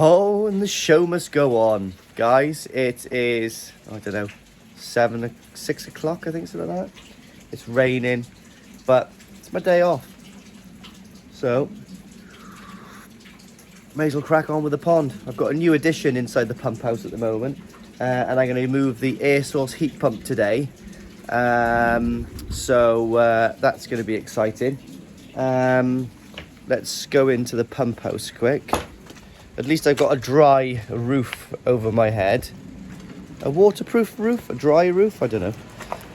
Oh, and the show must go on, guys. It is, I don't know, 6 o'clock, I think, something like that. It's raining, but it's my day off. So, may as well crack on with the pond. I've got a new addition inside the pump house at the moment, and I'm going to move the air source heat pump today. So that's going to be exciting. Let's go into the pump house quick. At least I've got a dry roof over my head. A waterproof roof? A dry roof? I don't know.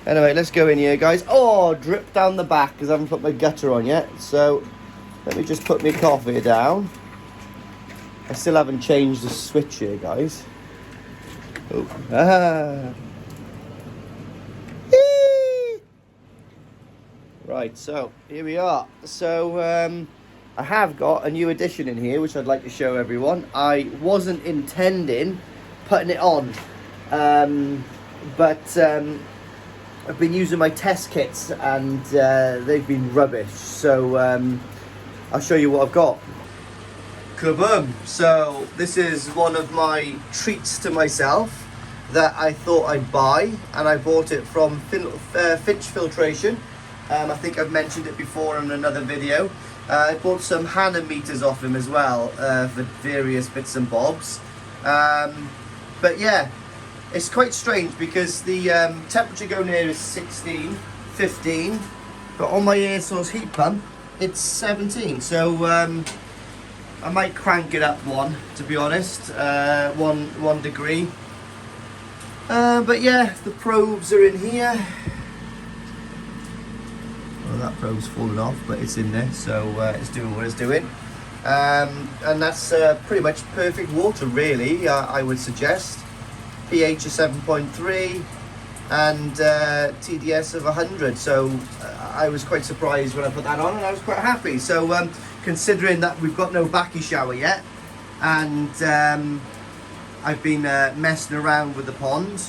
Anyway, let's go in here, guys. Oh, drip down the back because I haven't put my gutter on yet. So let me just put my coffee down. I still haven't changed the switch here, guys. Oh. Ah. Eee. Right, so here we are. So I have got a new addition in here, which I'd like to show everyone. I wasn't intending putting it on, but I've been using my test kits and they've been rubbish. So I'll show you what I've got. Kaboom! So this is one of my treats to myself that I thought I'd buy, and I bought it from Finch Filtration. I think I've mentioned it before in another video. I bought some Hannah meters off him as well for various bits and bobs. But yeah, it's quite strange because the temperature going here is 16, 15, but on my air source heat pump it's 17. So I might crank it up one, to be honest, one degree. But yeah, the probes are in here. Well, that probe's fallen off, but it's in there, so it's doing what it's doing. And that's pretty much perfect water, really, I would suggest. pH of 7.3 and TDS of 100. So I was quite surprised when I put that on, and I was quite happy. So considering that we've got no backy shower yet, and I've been messing around with the pond,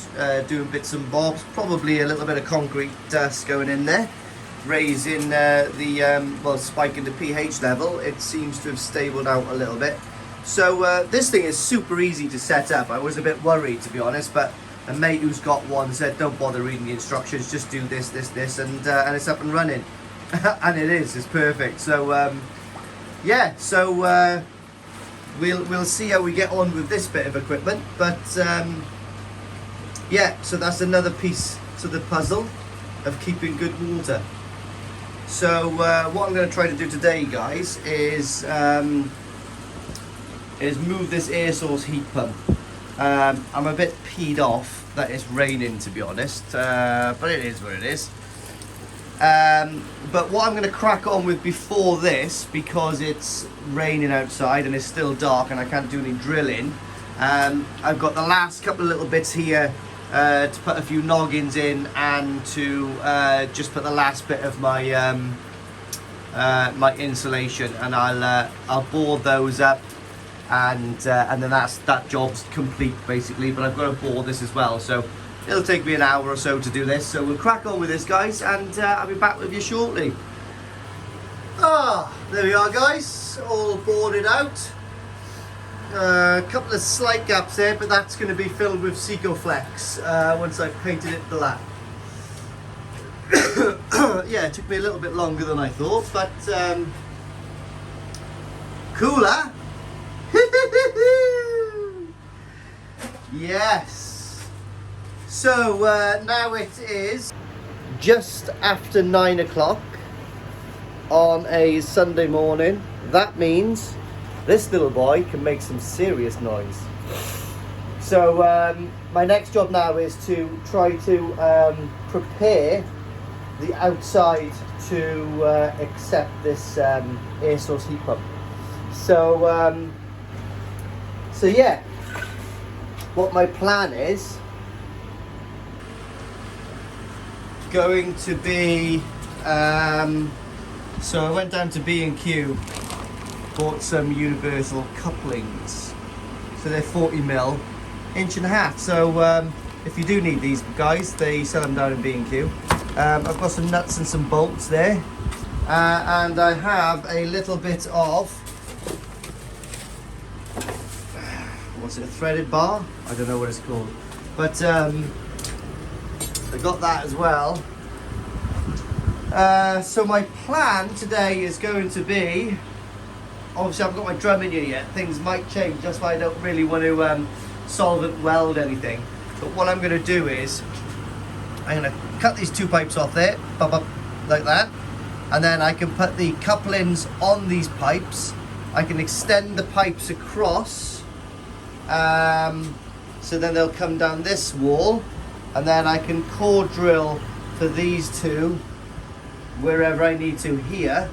doing bits and bobs, probably a little bit of concrete dust going in there, raising well, spiking the pH level. It seems to have stabled out a little bit. So this thing is super easy to set up. I was a bit worried, to be honest, but a mate who's got one said don't bother reading the instructions, just do this, and it's up and running. And it is, it's perfect. So yeah, so we'll see how we get on with this bit of equipment, but yeah, so that's another piece to the puzzle of keeping good water. So what I'm going to try to do today, guys, is move this air source heat pump. I'm a bit peed off that it's raining, to be honest, but it is what it is. But what I'm going to crack on with before this, because it's raining outside and it's still dark and I can't do any drilling, I've got the last couple of little bits here to put a few noggins in, and to just put the last bit of my my insulation, and I'll bore those up, and then that job's complete basically. But I've got to bore this as well, so it'll take me an hour or so to do this. So we'll crack on with this, guys, and I'll be back with you shortly. There we are, guys, all boarded out. A couple of slight gaps there, but that's going to be filled with Secoflex once I've painted it black. Yeah, it took me a little bit longer than I thought, but cooler. Yes. So now it is just after 9 o'clock on a Sunday morning. That means this little boy can make some serious noise. So my next job now is to try to prepare the outside to accept this air source heat pump. So so yeah, what my plan is going to be, so I went down to B&Q, bought some universal couplings, so they're 40mm, 1.5". So if you do need these, guys, they sell them down in B&Q. I've got some nuts and some bolts there, and I have a little bit of what's it, a threaded bar? I don't know what it's called. But I got that as well. So my plan today is going to be, obviously I haven't got my drum in here yet, things might change, that's why I don't really want to solvent weld anything. But what I'm going to do is, I'm going to cut these 2 pipes off there, like that, and then I can put the couplings on these pipes. I can extend the pipes across, so then they'll come down this wall, and then I can core drill for these 2 wherever I need to here.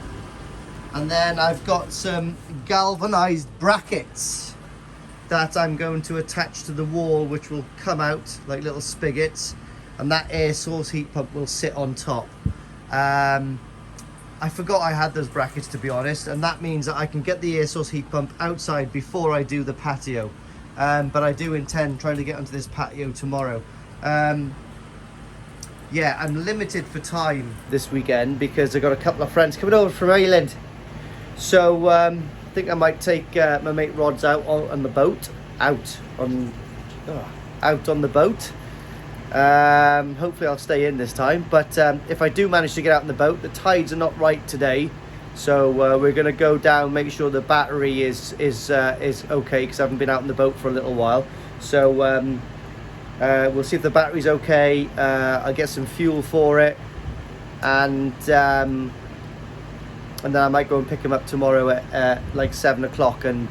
And then I've got some galvanized brackets that I'm going to attach to the wall, which will come out like little spigots, and that air source heat pump will sit on top. I forgot I had those brackets, to be honest, and that means that I can get the air source heat pump outside before I do the patio. But I do intend trying to get onto this patio tomorrow. Yeah, I'm limited for time this weekend because I've got a couple of friends coming over from Ireland. So I think I might take my mate Rod's out on the boat. Out on the boat. Hopefully I'll stay in this time. But if I do manage to get out on the boat, the tides are not right today. So we're going to go down, make sure the battery is okay, because I haven't been out on the boat for a little while. So we'll see if the battery's okay. I'll get some fuel for it, and then I might go and pick him up tomorrow at like 7 o'clock, and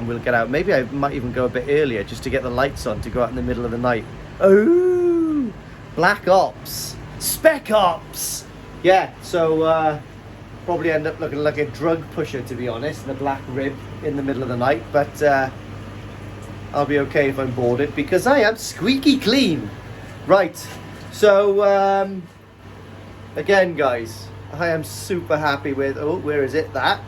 we'll get out. Maybe I might even go a bit earlier just to get the lights on to go out in the middle of the night. Oh, Black Ops, Spec Ops. Yeah, so probably end up looking like a drug pusher, to be honest, in a black rib in the middle of the night. But I'll be okay if I'm boarded, because I am squeaky clean. Right, so again guys, I am super happy with, oh, where is it? That,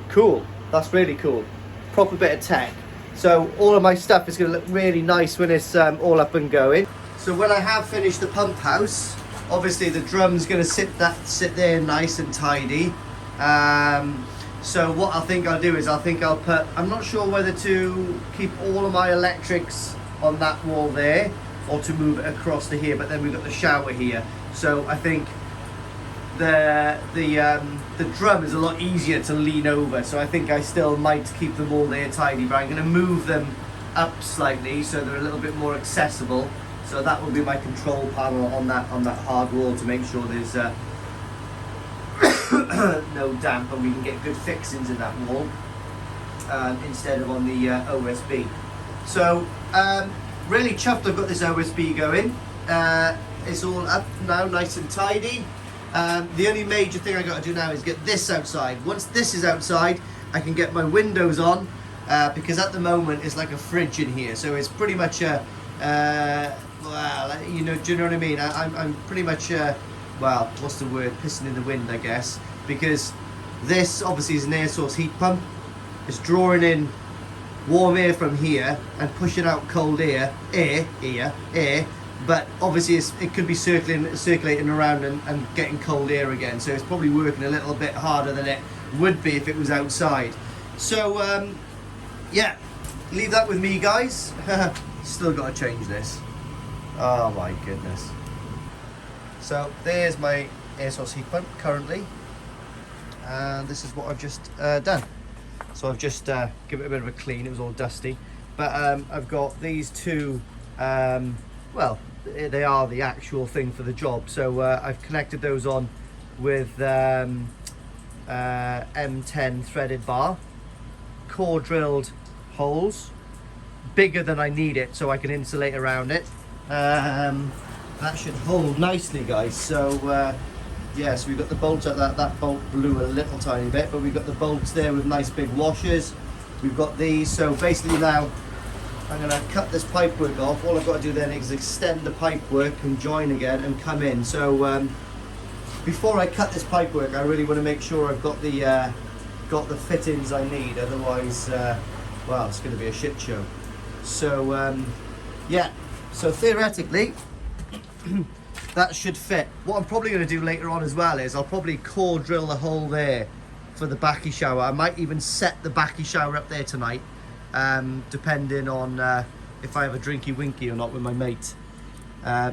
cool, that's really cool, proper bit of tech. So all of my stuff is going to look really nice when it's all up and going. So when I have finished the pump house, obviously the drum's going to sit there nice and tidy. So what I think I'll do is I'll put, I'm not sure whether to keep all of my electrics on that wall there or to move it across to here, but then we've got the shower here. So I think the drum is a lot easier to lean over, so I think I still might keep them all there tidy, but I'm going to move them up slightly so they're a little bit more accessible. So that will be my control panel on that hard wall to make sure there's no damp and we can get good fixings in that wall instead of on the OSB. So really chuffed I've got this OSB going. It's all up now, nice and tidy. The only major thing I got to do now is get this outside. Once this is outside, I can get my windows on, because at the moment it's like a fridge in here, so it's pretty much a well, you know, do you know what I mean? I'm pretty much well, what's the word, pissing in the wind, I guess, because this obviously is an air source heat pump. It's drawing in warm air from here and pushing out cold air, but obviously it could be circulating around and getting cold air again, so it's probably working a little bit harder than it would be if it was outside. So yeah, leave that with me, guys. Still got to change this. Oh my goodness. So there's my air source heat pump currently, and this is what I've just done. So I've just given it a bit of a clean. It was all dusty, but I've got these two, well, they are the actual thing for the job. So I've connected those on with M10 threaded bar, core drilled holes bigger than I need it, so I can insulate around it. That should hold nicely, guys. So yeah, so we've got the bolts at that bolt blew a little tiny bit, but we've got the bolts there with nice big washers. We've got these, so basically now I'm going to cut this pipework off. All I've got to do then is extend the pipework and join again and come in. So before I cut this pipework, I really want to make sure I've got the fittings I need, otherwise well, it's going to be a shit show. So yeah, so theoretically that should fit. What I'm probably going to do later on as well is I'll probably core drill the hole there for the backy shower. I might even set the backy shower up there tonight, depending on if I have a drinky winky or not with my mate.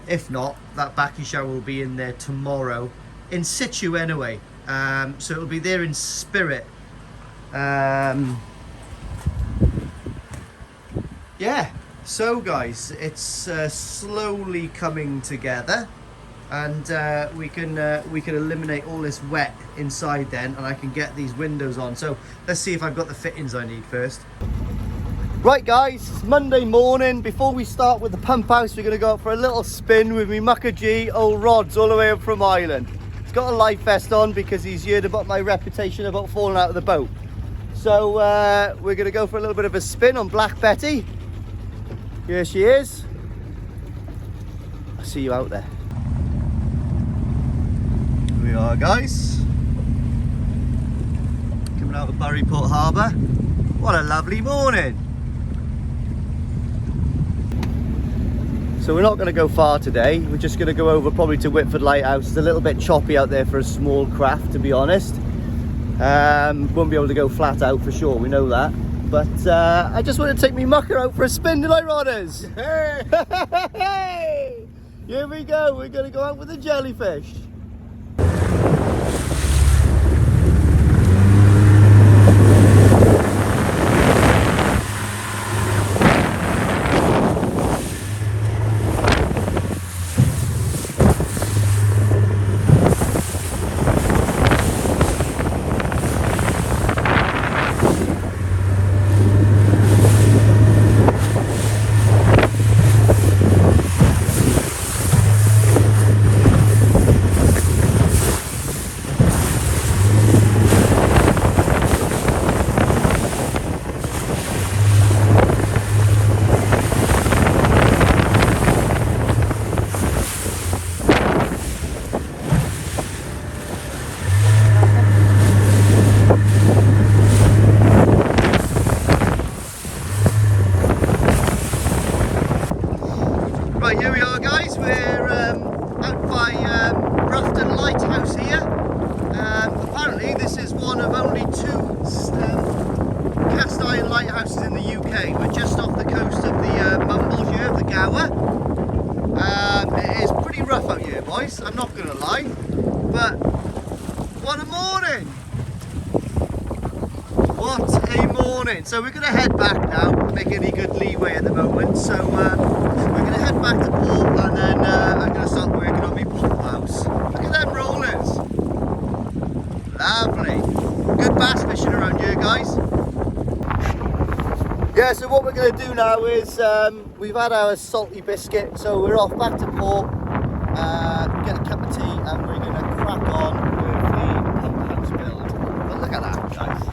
If not, that backy shower will be in there tomorrow, in situ anyway. So it'll be there in spirit. Yeah, so guys, it's slowly coming together, and we can eliminate all this wet inside then, and I can get these windows on. So let's see if I've got the fittings I need first. Right guys, it's Monday morning. Before we start with the pump house, we're going to go out for a little spin with me Mucker G, old Rods, all the way up from Ireland. He's got a life vest on because he's heard about my reputation about falling out of the boat. So we're going to go for a little bit of a spin on Black Betty. Here she is. I'll see you out there. Here we are guys. Coming out of Burryport Harbour. What a lovely morning. So we're not going to go far today. We're just going to go over probably to Whitford Lighthouse. It's a little bit choppy out there for a small craft, to be honest. Won't be able to go flat out for sure, we know that. But I just want to take me mucker out for a spin, did I, Rodders? Hey! Hey! Here we go, we're going to go out with a jellyfish. Right, here we are guys, we're out by Ruffton Lighthouse here. Apparently this is one of only two cast iron lighthouses in the UK. We're just off the coast of the Mumbles here, of the Gower. It is pretty rough out here boys, I'm not going to lie, but what a morning! What a morning! So we're going to head back now, make any good leeway at the moment, so we're going to head back to port, and then I'm going to start working on my port house. Look at them rollers! Lovely! Good bass fishing around here guys. Yeah, so what we're going to do now is, we've had our salty biscuit, so we're off back to port, get a cup of tea, and we're going to crack on with the pump house build. But look at that guys.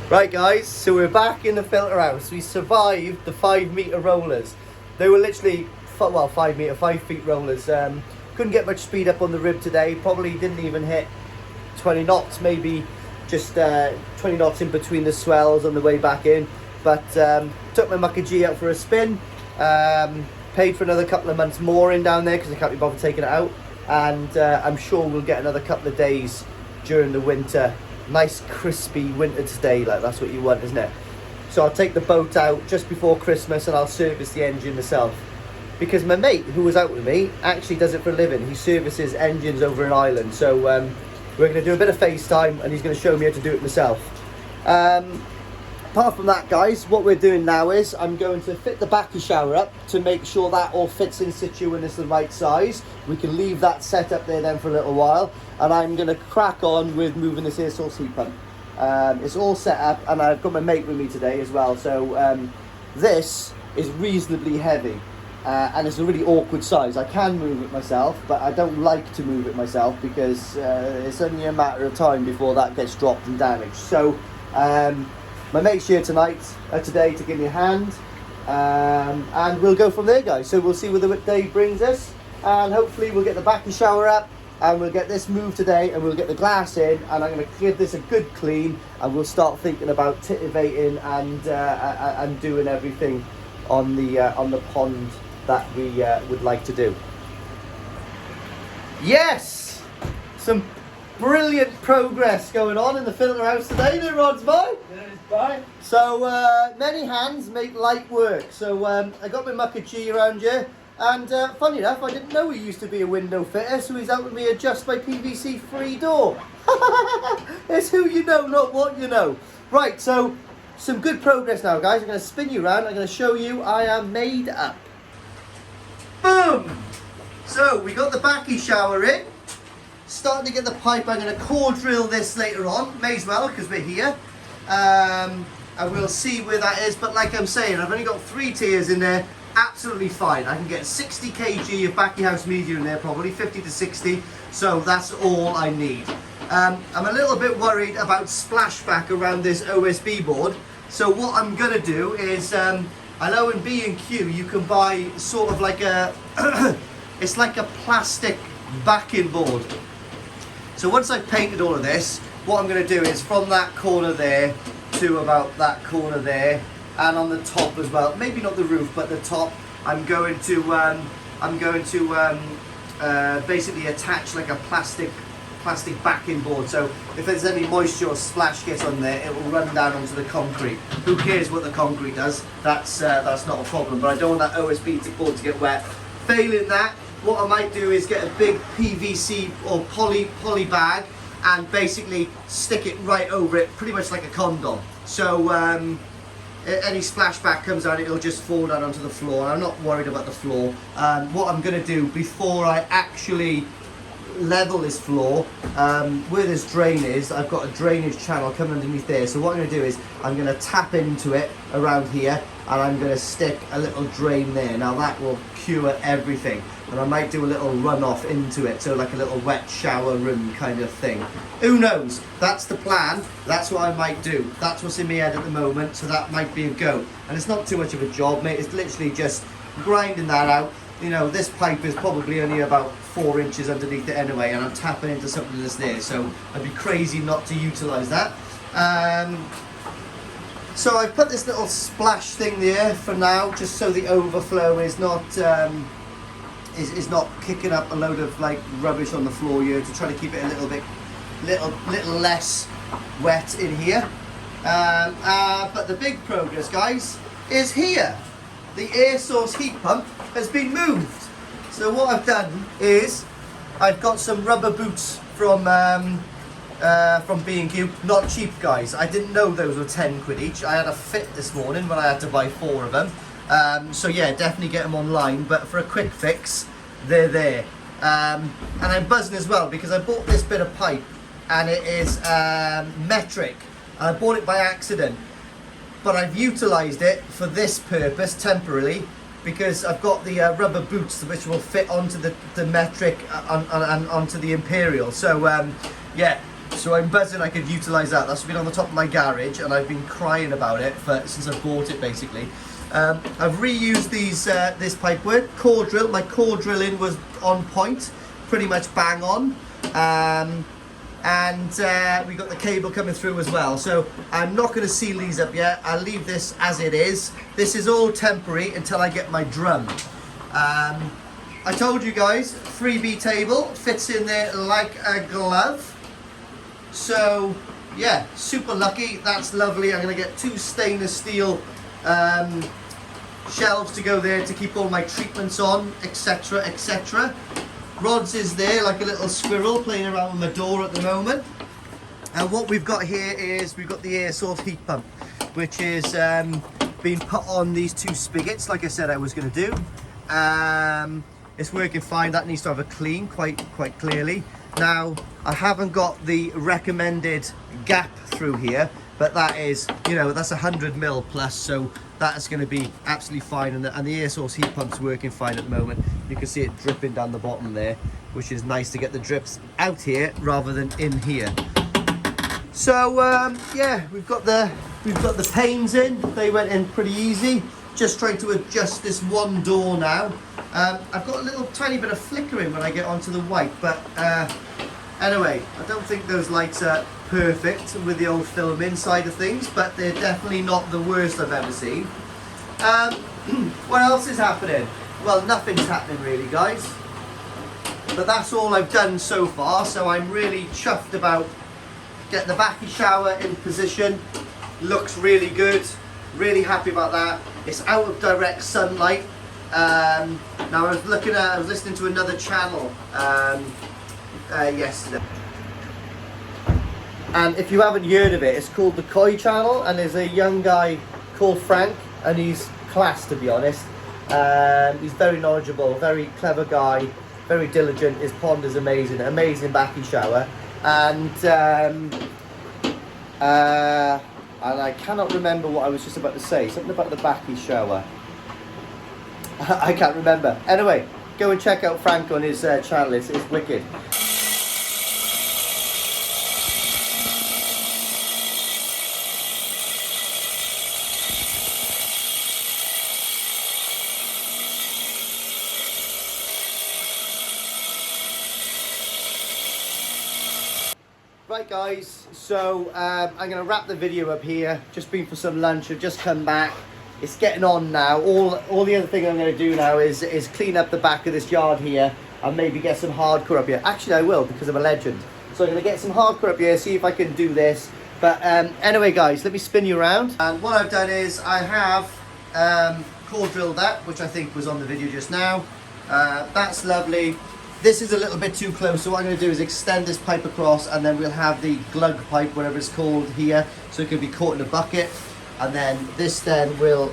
Right guys, so we're back in the filter house. We survived the 5 metre rollers. They were literally, well, 5 feet rollers. Couldn't get much speed up on the rib today. Probably didn't even hit 20 knots, maybe just 20 knots in between the swells on the way back in. But took my Mucker G out for a spin. Paid for another couple of months more in down there because I can't be bothered taking it out. And I'm sure we'll get another couple of days during the winter. Nice crispy winter's day, like that's what you want, isn't it? So I'll take the boat out just before Christmas and I'll service the engine myself, because my mate who was out with me actually does it for a living. He services engines over in Ireland, so we're going to do a bit of FaceTime and he's going to show me how to do it myself. Apart from that guys, what we're doing now is I'm going to fit the backy shower up to make sure that all fits in situ and it's the right size. We can leave that set up there then for a little while, and I'm going to crack on with moving this air source heat pump. It's all set up and I've got my mate with me today as well, so this is reasonably heavy and it's a really awkward size. I can move it myself, but I don't like to move it myself because it's only a matter of time before that gets dropped and damaged. So my mate's here today to give me a hand, and we'll go from there guys. So we'll see where the day brings us, and hopefully we'll get the backy shower up and we'll get this moved today and we'll get the glass in, and I'm going to give this a good clean, and we'll start thinking about titivating and doing everything on the pond that we would like to do. Yes, some Brilliant progress going on in the filter house today, no Rod's boy? Bye. So many hands make light work. So I got my mucker G around here, and funny enough, I didn't know he used to be a window fitter, so he's helping me adjust my PVC free door. It's who you know, not what you know. Right, so some good progress now, guys. I'm going to spin you around. I'm going to show you I am made up. Boom! So we got the backy shower in. Starting to get the pipe. I'm going to core drill this later on. May as well, because we're here. And we'll see where that is. But like I'm saying, I've only got 3 tiers in there. Absolutely fine. I can get 60 kg of backy house media in there, probably 50 to 60. So that's all I need. I'm a little bit worried about splashback around this OSB board. So what I'm going to do is, I know in B&Q you can buy sort of like a, it's like a plastic backing board. So once I've painted all of this, what I'm going to do is from that corner there to about that corner there, and on the top as well, maybe not the roof but the top, I'm going to basically attach like a plastic backing board. So if there's any moisture or splash gets on there, it will run down onto the concrete. Who cares what the concrete does? That's not a problem. But I don't want that OSB board to get wet. Failing that, what I might do is get a big PVC or poly bag and basically stick it right over it, pretty much like a condom. So any splashback comes out, it'll just fall down onto the floor. I'm not worried about the floor. What I'm going to do before I actually level this floor, where this drain is, I've got a drainage channel coming underneath there. So what I'm going to do is I'm going to tap into it around here, and I'm going to stick a little drain there. Now that will cure everything, and I might do a little runoff into it, so like a little wet shower room kind of thing. Who knows? That's the plan. That's what I might do. That's what's in my head at the moment, so that might be a go. And it's not too much of a job, mate. It's literally just grinding that out. You know, this pipe is probably only about 4 inches underneath it anyway, and I'm tapping into something that's there, so I'd be crazy not to utilise that. So I've put this little splash thing there for now, just so the overflow is not is not kicking up a load of like rubbish on the floor here, to try to keep it a little less wet in here. But the big progress, guys, is here. The air source heat pump has been moved. So what I've done is I've got some rubber boots from B&Q, not cheap, guys. I didn't know those were 10 quid each. I had a fit this morning when I had to buy 4 of them. So yeah, definitely get them online, but for a quick fix, they're there. And I'm buzzing as well because I bought this bit of pipe and it is metric. I bought it by accident, but I've utilised it for this purpose temporarily, because I've got the rubber boots which will fit onto the metric and onto the Imperial. So yeah, so I'm buzzing I could utilise that. That's been on the top of my garage and I've been crying about it since I bought it basically. I've reused these this pipework. Core drill, my core drilling was on point, pretty much bang on. And we got the cable coming through as well. So I'm not going to seal these up yet. I'll leave this as it is. This is all temporary until I get my drum. I told you guys, 3B table fits in there like a glove. So yeah, super lucky. That's lovely. I'm going to get 2 stainless steel shelves to go there to keep all my treatments on, etc, etc. Rods is there like a little squirrel playing around with my door at the moment. And what we've got here is we've got the air source heat pump, which is being put on these 2 spigots like I said I was going to do. It's working fine. That needs to have a clean quite clearly. Now I haven't got the recommended gap through here, but that is, you know, that's 100mm plus, so that's going to be absolutely fine. And the air source heat pump's working fine at the moment. You can see it dripping down the bottom there, which is nice to get the drips out here rather than in here. So yeah, we've got the panes in. They went in pretty easy. Just trying to adjust this one door now. I've got a little tiny bit of flickering when I get onto the white, but anyway, I don't think those lights are perfect with the old film inside of things, but they're definitely not the worst I've ever seen. What else is happening? Well, nothing's happening really, guys. But that's all I've done so far, so I'm really chuffed about getting the backy shower in position. Looks really good, really happy about that. It's out of direct sunlight. Now I was listening to another channel yesterday, and if you haven't heard of it, it's called the Koi channel, and there's a young guy called Frank, and he's class, to be honest. He's very knowledgeable, very clever guy, very diligent. His pond is amazing, amazing backy shower, and I cannot remember what I was just about to say. Something about the backy shower. I can't remember. Anyway, go and check out Frank on his channel. It's wicked. Right guys, so I'm going to wrap the video up here. Just been for some lunch, I've just come back. It's getting on now. All the other thing I'm going to do now is clean up the back of this yard here and maybe get some hardcore up here. Actually I will, because I'm a legend. So I'm going to get some hardcore up here, see if I can do this. But anyway guys, let me spin you around. And what I've done is I have core drilled that, which I think was on the video just now. That's lovely. This is a little bit too close, so what I'm going to do is extend this pipe across, and then we'll have the glug pipe, whatever it's called, here, so it can be caught in a bucket, and then this then will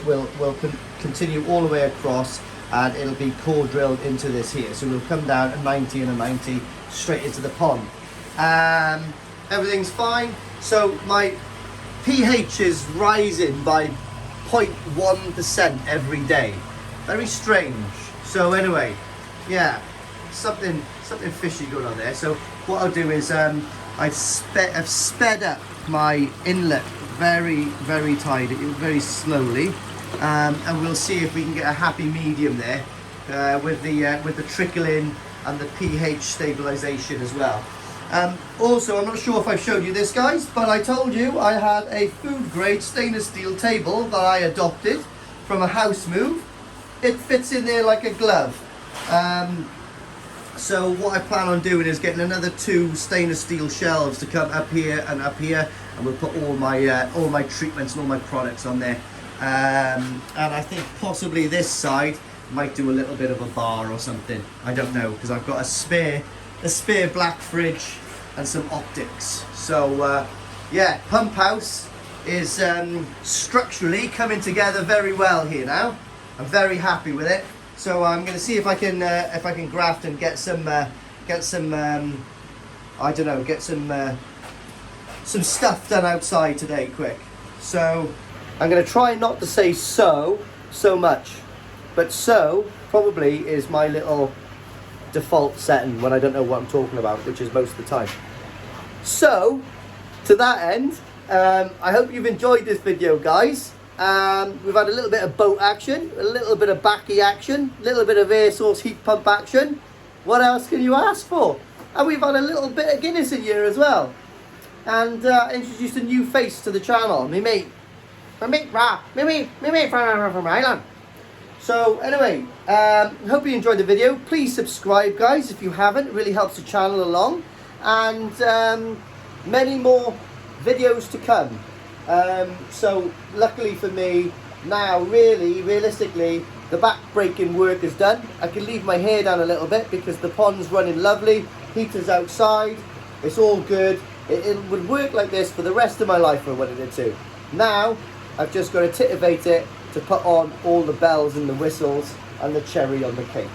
continue all the way across, and it'll be core drilled into this here, so we'll come down a 90 and a 90 straight into the pond. Everything's fine. So my pH is rising by 0.1% every day. Very strange. So anyway, yeah. Something fishy going on there. So what I'll do is I've sped up my inlet very tight, very slowly, and we'll see if we can get a happy medium there with the trickle in and the pH stabilization as well. Also, I'm not sure if I've showed you this, guys, but I told you I had a food grade stainless steel table that I adopted from a house move. It fits in there like a glove. So what I plan on doing is getting another 2 stainless steel shelves to come up here, and we'll put all my treatments and all my products on there. And I think possibly this side might do a little bit of a bar or something. I don't know, because I've got a spare black fridge and some optics. So yeah, pump house is structurally coming together very well here now. I'm very happy with it. So I'm going to see if I can graft and get some I don't know, get some stuff done outside today quick. So I'm going to try not to say so much, but so probably is my little default setting when I don't know what I'm talking about, which is most of the time. So to that end, I hope you've enjoyed this video, guys. We've had a little bit of boat action, a little bit of backy action, a little bit of air source heat pump action. What else can you ask for? And we've had a little bit of Guinness in here as well. And introduced a new face to the channel, me mate from Ireland. So anyway, hope you enjoyed the video. Please subscribe, guys, if you haven't. It really helps the channel along. And many more videos to come. So luckily for me, now realistically, the back breaking work is done. I can leave my hair down a little bit because the pond's running lovely, heater's outside, it's all good. It would work like this for the rest of my life if I wanted it to. Now I've just got to titivate it to put on all the bells and the whistles and the cherry on the cake.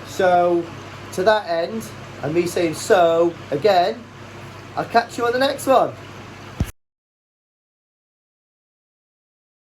So to that end, and me saying so again, I'll catch you on the next one.